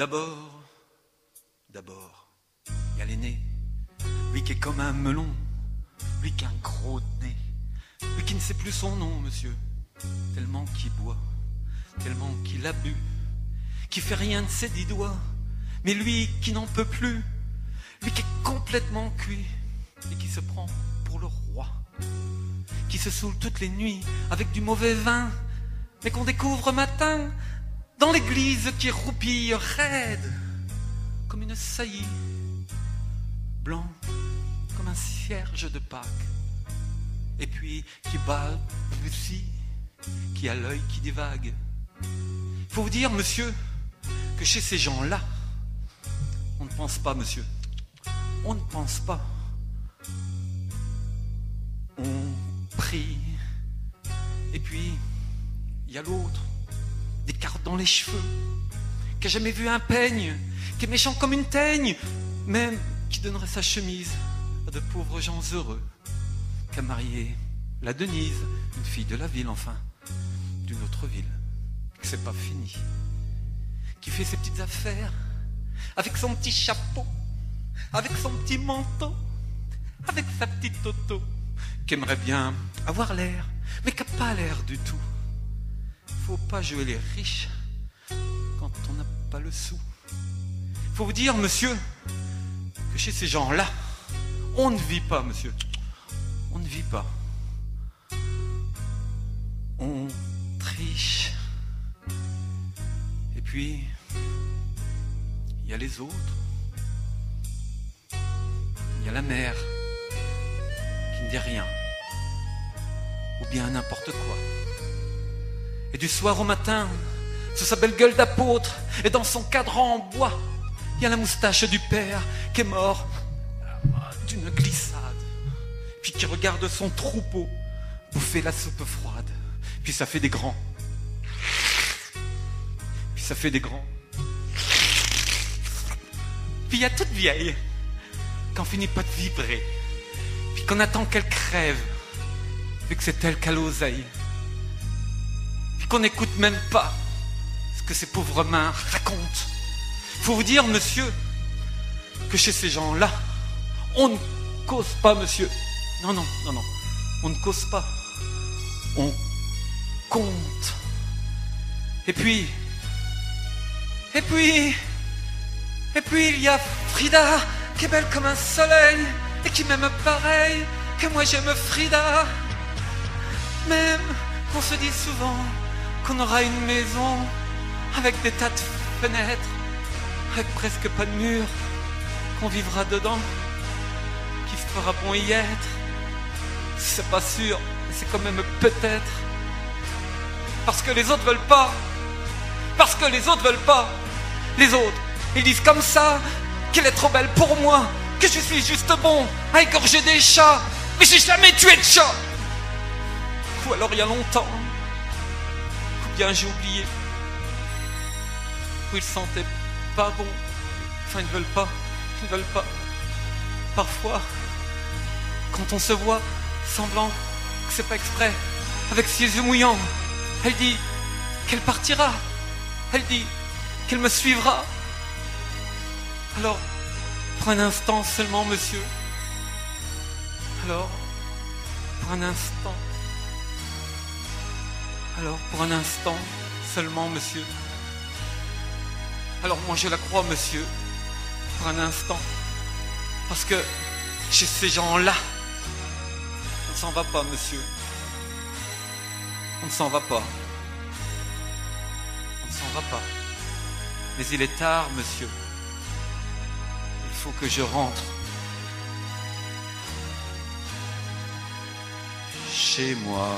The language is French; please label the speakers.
Speaker 1: D'abord, il y a l'aîné, lui qui est comme un melon, lui qui a un gros nez, lui qui ne sait plus son nom, monsieur, tellement qu'il boit, tellement qu'il a bu, qui fait rien de ses 10 doigts, mais lui qui n'en peut plus, lui qui est complètement cuit et qui se prend pour le roi, qui se saoule toutes les nuits avec du mauvais vin, mais qu'on découvre matin dans l'église qui roupille raide comme une saillie, blanc comme un cierge de Pâques, et puis qui balbutie, qui a l'œil qui divague. Faut vous dire, monsieur, que chez ces gens-là, on ne pense pas, monsieur, on ne pense pas. On prie, et puis il y a l'autre, des cartes dans les cheveux, qui a jamais vu un peigne, qui est méchant comme une teigne, même qui donnerait sa chemise à de pauvres gens heureux, qui a marié la Denise, une fille de la ville, enfin, d'une autre ville, que c'est pas fini, qui fait ses petites affaires, avec son petit chapeau, avec son petit manteau, avec sa petite auto, qui aimerait bien avoir l'air, mais qui n'a pas l'air du tout. Faut pas jouer les riches quand on n'a pas le sou. Faut vous dire, monsieur, que chez ces gens-là, on ne vit pas, monsieur. On ne vit pas. On triche. Et puis, il y a les autres. Il y a la mère qui ne dit rien. Ou bien n'importe quoi. Et du soir au matin, sur sa belle gueule d'apôtre, et dans son cadran en bois, il y a la moustache du père qui est mort d'une glissade, puis qui regarde son troupeau bouffer la soupe froide, puis ça fait des grands, puis ça fait des grands, puis il y a toute vieille qu'on finit pas de vibrer, puis qu'on attend qu'elle crève, vu que c'est elle qui a l'oseille, puis qu'on n'écoute même pas ce que ces pauvres mains racontent. Faut vous dire, monsieur, que chez ces gens-là, on ne cause pas, monsieur. Non, non, non, non. On ne cause pas. On compte. Et puis, il y a Frida, qui est belle comme un soleil, et qui m'aime pareil que moi j'aime Frida. Même qu'on se dit souvent qu'on aura une maison avec des tas de fenêtres, avec presque pas de mur, qu'on vivra dedans, qu'il fera bon y être. C'est pas sûr, mais c'est quand même peut-être. Parce que les autres veulent pas. Parce que les autres veulent pas. Les autres, ils disent comme ça qu'elle est trop belle pour moi, que je suis juste bon à égorger des chats. Mais j'ai jamais tué de chat. Ou alors il y a longtemps, ou bien j'ai oublié, où ils sentaient pas bon. Enfin, ils ne veulent pas. Parfois, quand on se voit, semblant que c'est pas exprès, avec ses yeux mouillants, elle dit qu'elle partira. Elle dit qu'elle me suivra. Alors, pour un instant seulement, monsieur. Alors, pour un instant seulement, monsieur. Alors moi je la crois, monsieur, pour un instant, parce que chez ces gens-là, on ne s'en va pas, monsieur. On ne s'en va pas. On ne s'en va pas. Mais il est tard, monsieur. Il faut que je rentre chez moi.